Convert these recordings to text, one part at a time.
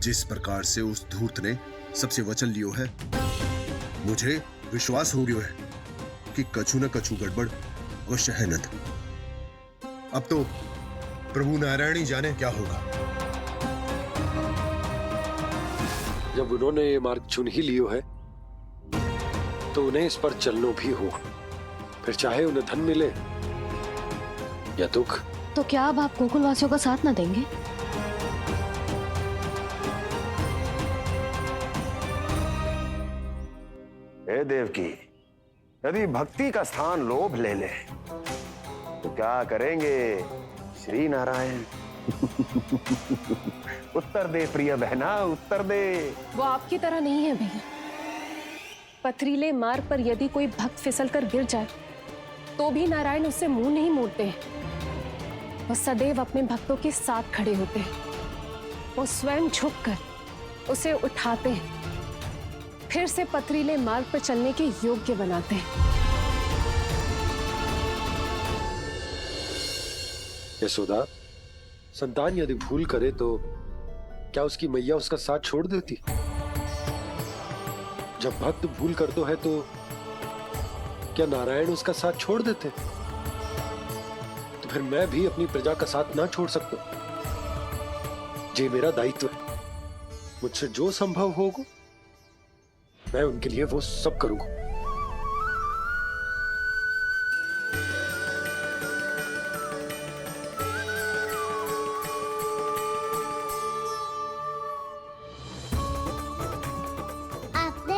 जिस प्रकार से उस धूर्त ने सबसे वचन लियो है, मुझे विश्वास हो गयो है कि कछु न कछु गड़बड़ अवश्य है नंद। अब तो प्रभु नारायण ही जाने क्या होगा। जब उन्होंने ये मार्ग चुन ही लियो है तो उन्हें इस पर चलना भी हो, फिर चाहे उन्हें धन मिले या दुख। तो क्या अब आप गोकुल वासियों का साथ न देंगे? हे देवकी, यदि भक्ति का स्थान लोभ ले ले तो क्या करेंगे श्री नारायण? उत्तर दे प्रिय बहना, उत्तर दे। वो आपकी तरह नहीं है भैया। पथरीले मार्ग पर यदि कोई भक्त फिसलकर गिर जाए तो भी नारायण उससे मुंह नहीं मोड़ते हैं। वो सदैव अपने भक्तों के साथ खड़े होते हैं। वो स्वयं झुककर उसे उठाते हैं, फिर से पथरीले मार्ग पर चलने के योग्य बनाते हैं। यशोदा, संतान यदि भूल करे तो क्या उसकी मैया उसका साथ छोड़ देती? जब भक्त भूल करता है तो क्या नारायण उसका साथ छोड़ देते? तो फिर मैं भी अपनी प्रजा का साथ ना छोड़ सकता। ये मेरा दायित्व है। मुझसे जो संभव होगा मैं उनके लिए वो सब करूंगा।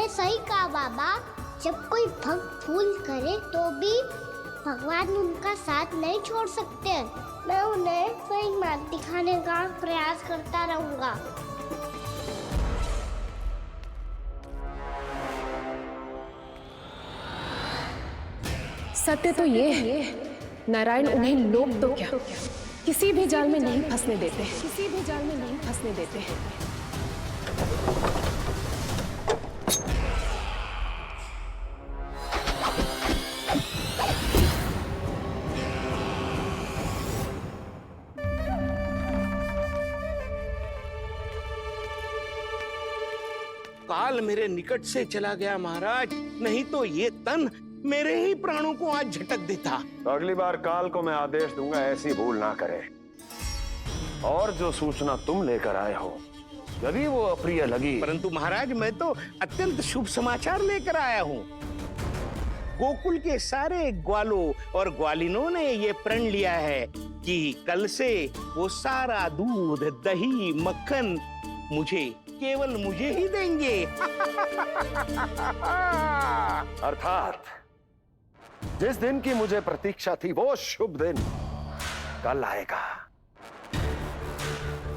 सही कहा बाबा, जब कोई भक्त भूल करे तो भी भगवान उनका साथ नहीं छोड़ सकते। मैं उन्हें सही मार्ग दिखाने का प्रयास करता रहूंगा। सत्य तो ये है, नारायण उन्हें लोग तो क्या किसी भी जाल में नहीं फंसने देते, किसी भी जाल में नहीं फंसने देते हैं। काल मेरे निकट से चला गया महाराज, नहीं तो ये तन मेरे ही प्राणों को आज झटक देता। तो अगली बार काल को मैं आदेश दूंगा ऐसी भूल ना करे। और जो सूचना तुम लेकर आए हो यदि वो अप्रिय लगी, परंतु महाराज मैं तो अत्यंत शुभ समाचार लेकर आया हूँ। गोकुल के सारे ग्वालों और ग्वालिनों ने ये प्रण लिया है कि कल से वो सारा दूध, दही, मक्खन केवल मुझे ही देंगे। अर्थात जिस दिन की मुझे प्रतीक्षा थी वो शुभ दिन कल आएगा।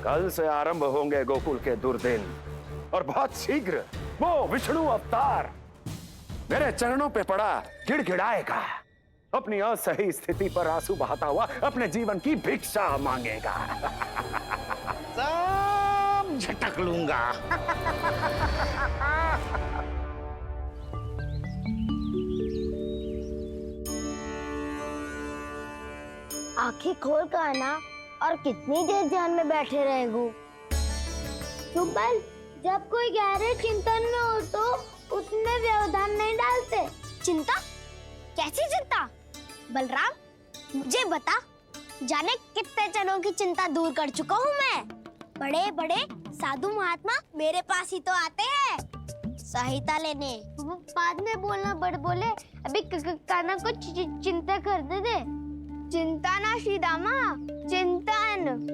कल से आरंभ होंगे गोकुल के दुर्दिन और बहुत शीघ्र वो विष्णु अवतार मेरे चरणों पे पड़ा गिड़गिड़ाएगा, अपनी असही स्थिति पर आंसू बहाता हुआ अपने जीवन की भिक्षा मांगेगा। सब झटक लूंगा। आंखें खोल कर आना और कितनी देर ध्यान में बैठे रहेगो? सुबह जब कोई गहरे चिंतन में हो तो उसमें व्यवधान नहीं डालते। चिंता? कैसी चिंता? बलराम मुझे बता, जाने कितने जनों की चिंता दूर कर चुका हूँ मैं। बड़े बड़े साधु महात्मा मेरे पास ही तो आते हैं सहायता लेने। वो बाद में बोलना बड़ बोले, अभी काना को चिंता कर दे। चिंता ना श्रीदामा, चिंतन।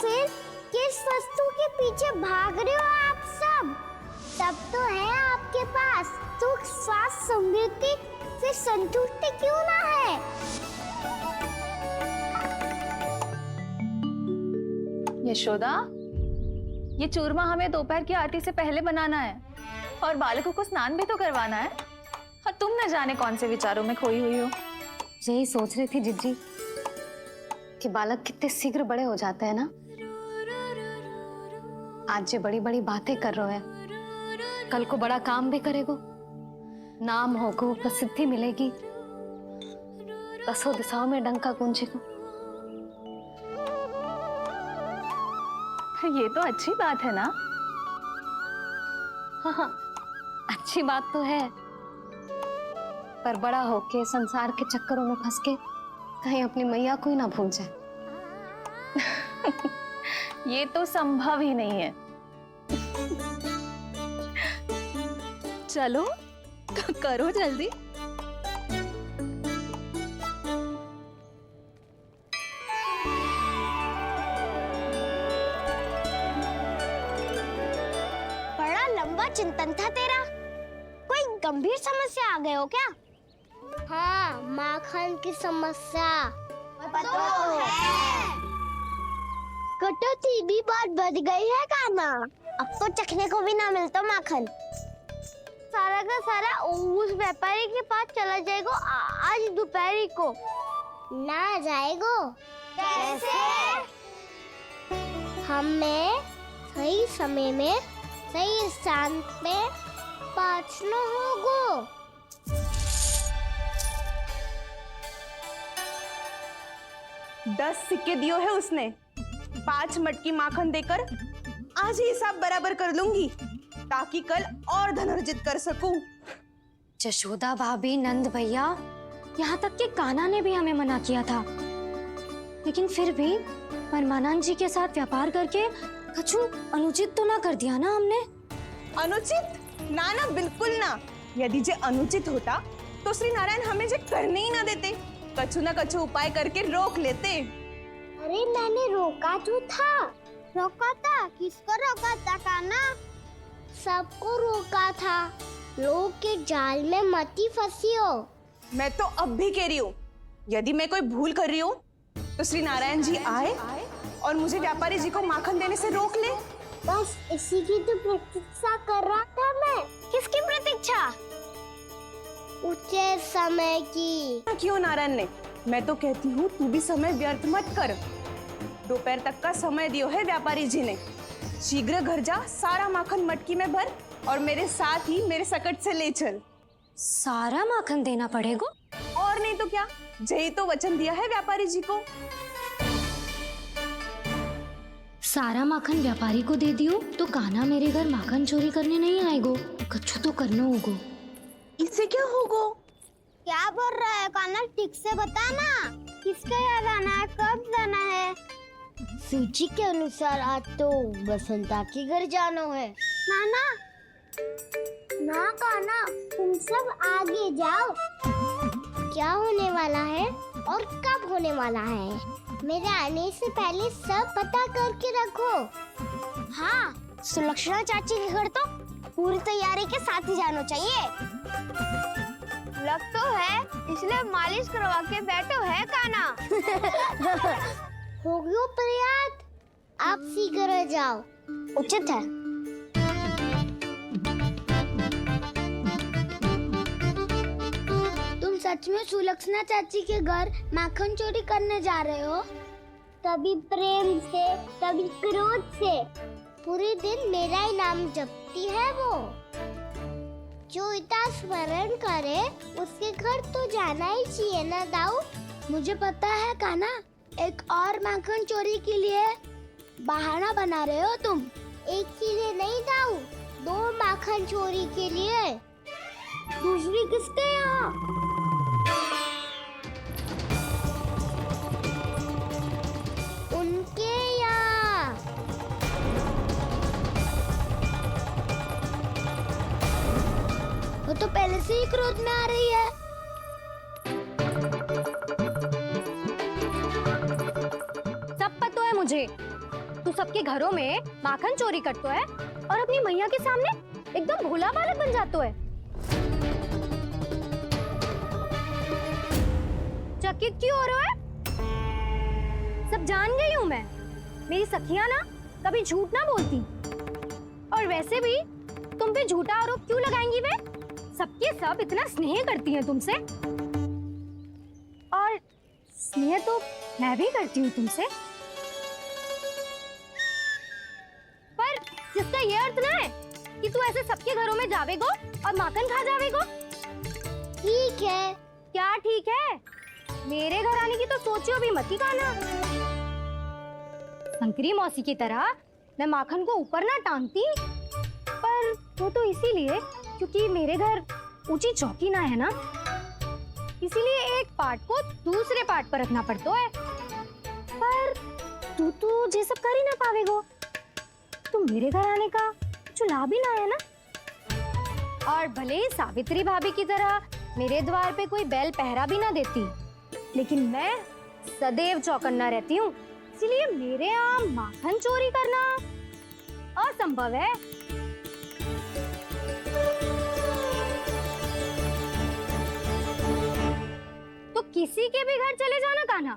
फिर किस वस्तु के पीछे भाग रहे हो आप सब? सब तो है आपके पास, सुख, स्वास्थ्य, समृद्धि, फिर संतुष्टि क्यों ना है? यशोदा, ये चूरमा हमें दोपहर की आरती से पहले बनाना है और बालकों को स्नान भी तो करवाना है। और तुम न जाने कौन से विचारों में खोई हुई हो। यही सोच रही थी जिज्जी कि बालक कितने शीघ्र बड़े हो जाते हैं ना। आज जो बड़ी बड़ी बातें कर रहे हैं कल को बड़ा काम भी करेगो, नाम होगो, प्रसिद्धि मिलेगी, दसों दिशाओं में डंका गूंजेगो। ये तो अच्छी बात है ना? हाँ, अच्छी बात तो है, पर बड़ा होके संसार के चक्करों में फंस के कहीं अपनी मैया को ही ना भूल जाए। ये तो संभव ही नहीं है। चलो करो जल्दी। बड़ा लंबा चिंतन था तेरा। कोई गंभीर समस्या आ गए हो क्या? हाँ, माखन की समस्या। पता है। कटौती भी बहुत बढ़ गई है काना। अब तो चखने को भी ना मिलता माखन। सारा का सारा उस व्यापारी के पास चला जाएगा आज दोपहर को। ना जाएगो? कैसे? हमें सही समय में सही स्थान पे पहुंचना होगा। दस सिक्के दियो है उसने, 5 मटकी माखन देकर आज ही हिसाब बराबर कर लूंगी ताकि कल और धन अर्जित कर सकूं। जशोदा भाभी, नंद भैया, यहाँ तक कि कान्हा ने भी हमें मना किया था, लेकिन फिर भी परमानंद जी के साथ व्यापार करके कछु अनुचित तो ना कर दिया ना हमने? अनुचित? ना ना, बिल्कुल ना। यदि जे अनुचित होता तो श्री नारायण हमें जे करने ही ना देते, कछु ना कछु उपाय करके रोक लेते। अरे मैंने रोका तो था। रोका था? किसको रोका था कान्हा? सबको रोका था। लोग के जाल में मत ही फंसी हो। मैं तो अब भी कह रही हूँ, यदि मैं कोई भूल कर रही हूँ तो श्री नारायण जी आए और मुझे व्यापारी जी को माखन देने से रोक ले। बस इसी की तो प्रतीक्षा कर रहा था मैं। किसकी प्रतीक्षा? उचित समय की। क्यों नारायण ने? मैं तो कहती हूँ तू भी समय व्यर्थ मत कर। दोपहर तक का समय दियो है व्यापारी जी ने। शीघ्र घर जा, सारा माखन मटकी में भर और मेरे साथ ही मेरे सकट से ले चल। सारा माखन देना पड़ेगा? और नहीं तो क्या, जय तो वचन दिया है व्यापारी जी को। सारा माखन व्यापारी को दे दियो तो कान्हा मेरे घर माखन चोरी करने नहीं आएगो। कछु तो करना होगा। इससे क्या होगा? क्या बोल रहा है कान्हा? ठीक से बता ना। किसका याद आना है? कब जाना है? सूची के अनुसार आज तो बसंता के घर जाना है। नाना, ना कान्हा, तुम सब आगे जाओ। क्या होने वाला है और कब होने वाला है, मेरे आने से पहले सब पता करके रखो। हाँ, सुलक्षणा चाची के घर तो पूरी तैयारी के साथ ही जाना चाहिए। लग तो है, इसलिए मालिश करवा के बैठो है कान्हा। हो गयो प्रयास, आप शीघ्र जाओ, उचित है। तुम सच में सुलक्षणा चाची के घर माखन चोरी करने जा रहे हो? कभी प्रेम से, कभी क्रोध से, पूरे दिन मेरा ही नाम जपती है वो। जो इतना स्मरण करे उसके घर तो जाना ही चाहिए ना दाऊ। मुझे पता है कान्हा, एक और माखन चोरी के लिए बहाना बना रहे हो तुम। एक के लिए नहीं दाऊ, 2 माखन चोरी के लिए। दूसरी किसके यहाँ? उनके यहाँ। वो तो पहले से ही क्रोध में आ रही है। सब पता है मुझे, तू सबके घरों में माखन चोरी करतो है और अपनी मैया के सामने एकदम भोला बालक बन जातो है। चकित क्यों हो रहा है? सब जान गई हूँ मैं। मेरी सखियां ना कभी झूठ ना बोलती, और वैसे भी तुम पे झूठा आरोप क्यों लगाएंगी वे? सबके सब इतना स्नेह करती हैं तुमसे, और स्नेह तो मैं भी करती हूँ तुमसे, पर जिसका ये अर्थ ना है कि तू ऐसे सबके घरों में जावेगो और माखन खा जावेगो? ठीक है। क्या ठीक है? मेरे घर आने की तो सोचियो भी मत ही खाना। शंकरी मौसी की तरह मैं माखन को ऊपर ना टांगती, पर वो तो इसीलिए क्योंकि मेरे घर ऊंची चौकी ना है ना, इसीलिए एक पार्ट को दूसरे पार्ट पर रखना पड़ता है। पर तू ये सब कर ही ना पावेगो, तो मेरे घर आने का कुछ लाभ ही ना है ना। और भले ही सावित्री भाभी की तरह मेरे द्वार पे कोई बैल पहरा भी ना देती, लेकिन मैं सदैव चौकन्ना रहती हूँ, इसलिए मेरे यहाँ माखन चोरी करना असंभव है। तो किसी के भी घर चले जाना कान्हा,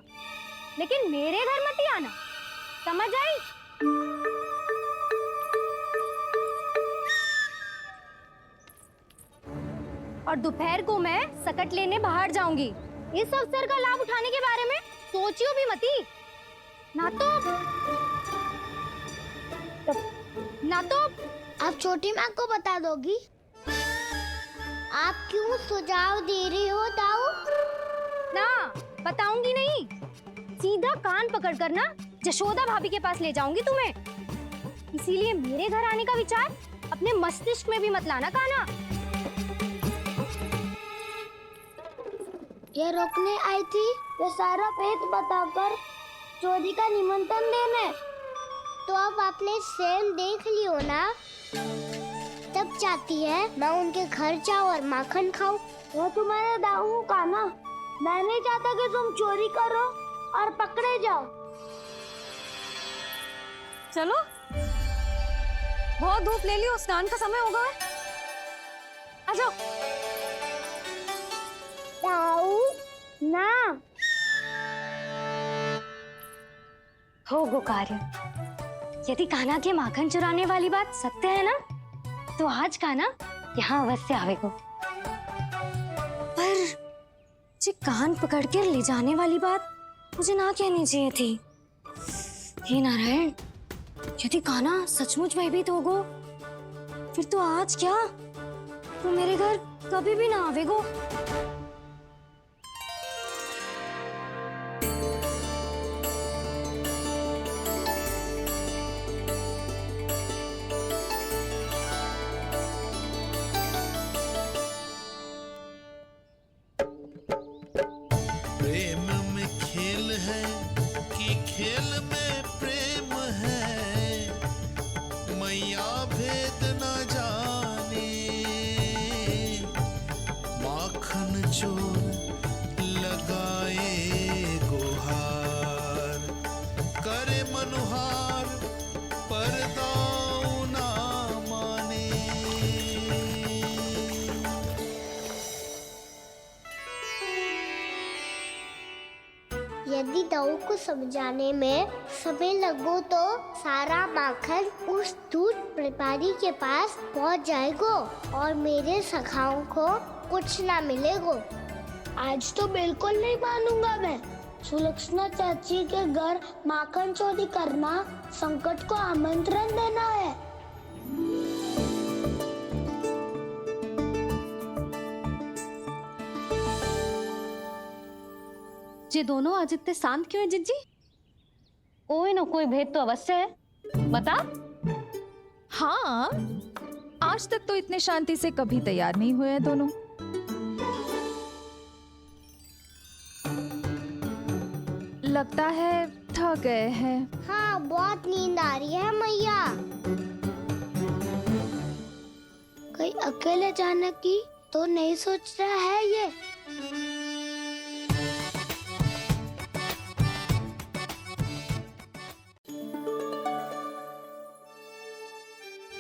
लेकिन मेरे घर मत ही आना, समझ आई? और दोपहर को मैं सकट लेने बाहर जाऊंगी। इस अवसर का लाभ उठाने के बारे में सोचियो भी मती, ना तो आप छोटी माँ को बता दोगी? आप क्यों सुझाव दे रही हो दाऊ? ना, बताऊंगी नहीं। सीधा कान पकड़ कर ना जशोदा भाभी के पास ले जाऊंगी तुम्हें। इसीलिए मेरे घर आने का विचार अपने मस्तिष्क में भी मत लाना कान्हा। ये रोकने आई थी ये सारा भेद बताकर चोरी का निमंत्रण देने। तो अब आपने सेम देख लियो ना, तब चाहती है मैं उनके घर जाऊं और माखन खाऊं। वो तुम्हारे दाऊ का ना, मैं नहीं चाहता कि तुम चोरी करो और पकड़े जाओ। चलो, बहुत धूप ले लियो, स्नान का समय होगा। आ जाओ। दाऊ ना हो गो कार्य। यदि कान्हा के माखन चुराने वाली बात सत्य है ना, तो आज कान्हा यहाँ अवश्य आवेगो। पर जे कान पकड़ कर ले जाने वाली बात मुझे ना कहनी चाहिए थी। हे नारायण, यदि कान्हा सचमुच भयभीत होगो, फिर तो आज क्या, तो मेरे घर कभी भी ना आवेगो। प्रेम में खेल है कि खेल में प्रेम है, मैया भेद न जाने। माखन चोर लगाए गुहार, करे मनुहार पर दाऊ ना माने। यदि दाऊ को समझाने में समय लगो तो सारा माखन उस दूध व्यापारी के पास पहुंच जाएगो और मेरे सखाओं को कुछ ना मिलेगो। आज तो बिल्कुल नहीं मानूंगा मैं। सुलक्षणा चाची के घर माखन चोरी करना संकट को आमंत्रण देना है। ये दोनों आज इतने शांत क्यों है जिज्जी? कोई न कोई भेद तो अवश्य है, बता। हाँ, आज तक तो इतने शांति से कभी तैयार नहीं हुए हैं दोनों। लगता है थक गए हैं। हाँ, बहुत नींद आ रही है मैया। कहीं अकेले जाने की तो नहीं सोच रहा है ये?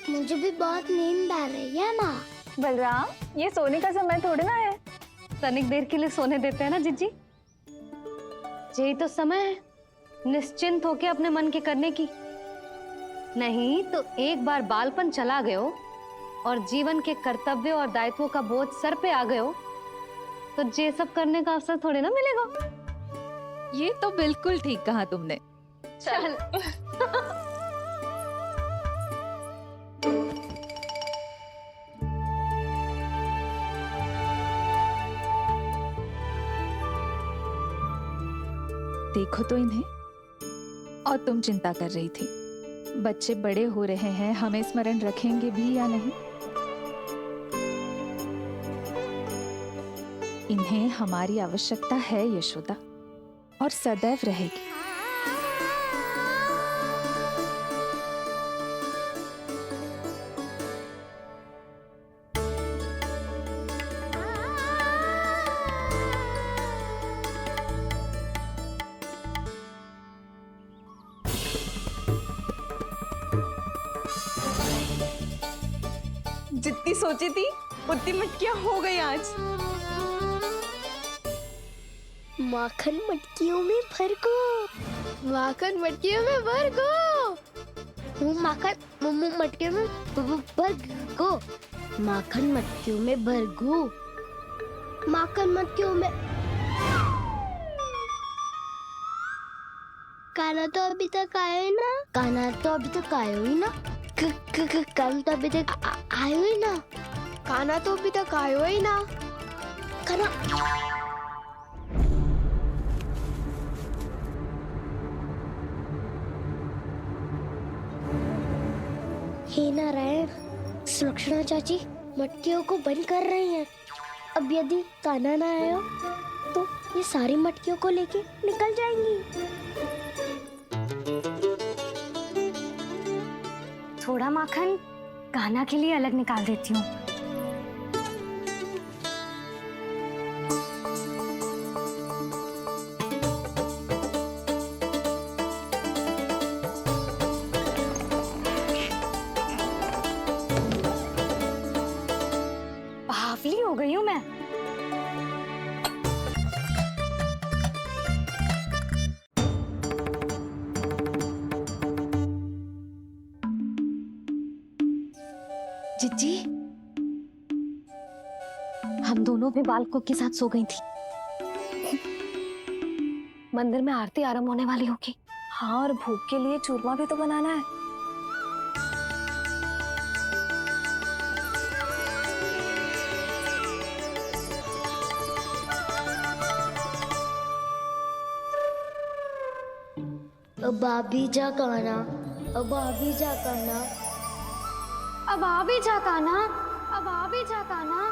मुझे भी बहुत नींद आ रही है माँ। बलराम, ये सोने का समय थोड़ी ना है। तनिक देर के लिए सोने देते हैं ना जिज्जी। यही तो समय है निश्चिंत होके अपने मन के करने की। नहीं तो एक बार बालपन चला गयो और जीवन के कर्तव्यों और दायित्वों का बोझ सर पे आ गयो, तो ये सब करने का अवसर थोड़ी ना मिलेगा। ये तो बिल्कुल ठीक कहा तुमने। चल। देखो तो इन्हें। और तुम चिंता कर रही थी बच्चे बड़े हो रहे हैं, हमें स्मरण रखेंगे भी या नहीं। इन्हें हमारी आवश्यकता है यशोदा, और सदैव रहेगी। जितनी सोची थी उतनी मटकियां हो गई आज। माखन मटकियों में भर को, माखन मटकियों में भर को, माखन मटकियों में भर को, माखन मटकियों में भर को, माखन मटकियों में। काना तो अभी तक आया ही ना, काना तो अभी तक आया ही ना, काना तो अभी तक आयो ही ना, काना तो अभी तक आयो ही ना, काना। हे नारायण, सुलक्षणा चाची मटकियों को बंद कर रही हैं। अब यदि कान्हा ना आया तो ये सारी मटकियों को लेके निकल जाएंगी। थोड़ा माखन कान्हा के लिए अलग निकाल देती हूँ। बावली हो गई हूँ मैं। जिज्जी, हम दोनों भी बालकों के साथ सो गई थी। मंदिर में आरती आरंभ होने वाली होगी। हाँ, और भूख के लिए चूरमा भी तो बनाना है। अब आभी जा कान्हा, अब आभी जा कान्हा, अब आ भी जा कान्हा, अब आ भी जा कान्हा।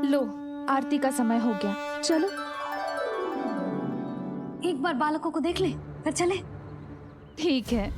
लो, आरती का समय हो गया, चलो। एक बार बालकों को देख ले, फिर चले। ठीक है।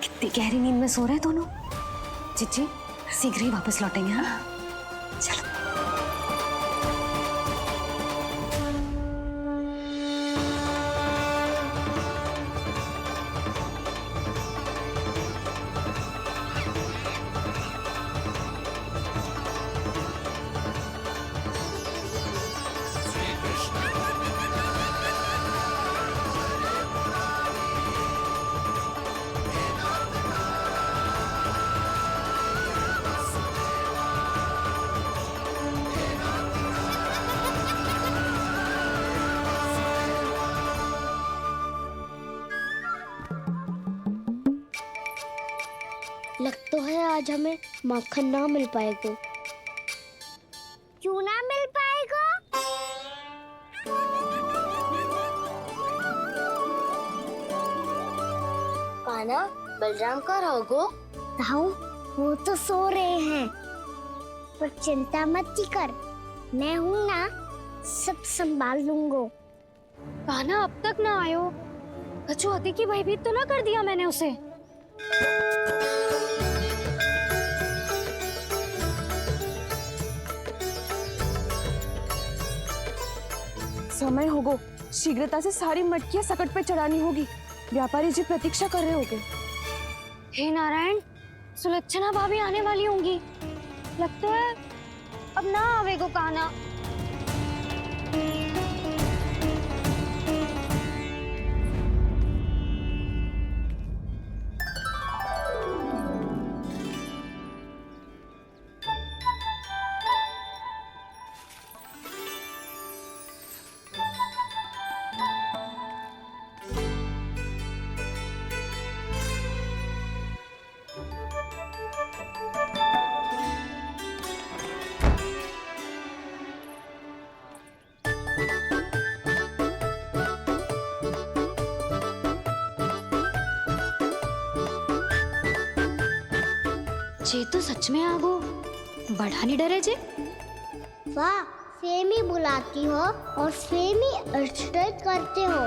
कितनी गहरी नींद में सो रहे दोनों। जिज्जी शीघ्र ही वापस लौटेंगे। हाँ, चलो। लग तो है आज हमें माखन ना मिल पाएगा। क्यों ना मिल पाएगा? कान्हा, बलराम का रहोगो? ताऊ, वो तो सो रहे हैं, पर चिंता मत कर, मैं हूँ ना, सब संभाल लूंगो। कान्हा अब तक ना आयो, कछुआती की भयभीत तो ना कर दिया मैंने उसे। समय होगो, शीघ्रता से सारी मटकियां सकट पे चढ़ानी होगी। व्यापारी जी प्रतीक्षा कर रहे होंगे। हे नारायण, सुलक्षणा भाभी आने वाली होंगी। लगता है अब ना आवेगो काना। जे तो सच में आगो बढ़ा नहीं डरे जे। वाह, सेम ही बुलाती हो और सेम ही अर्चना करते हो।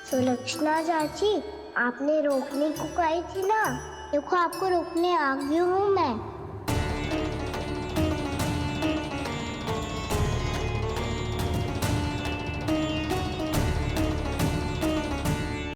सुलक्षणा चाची, आपने रोकने को कही थी ना। देखो आपको रोकने आ गई हूँ मैं।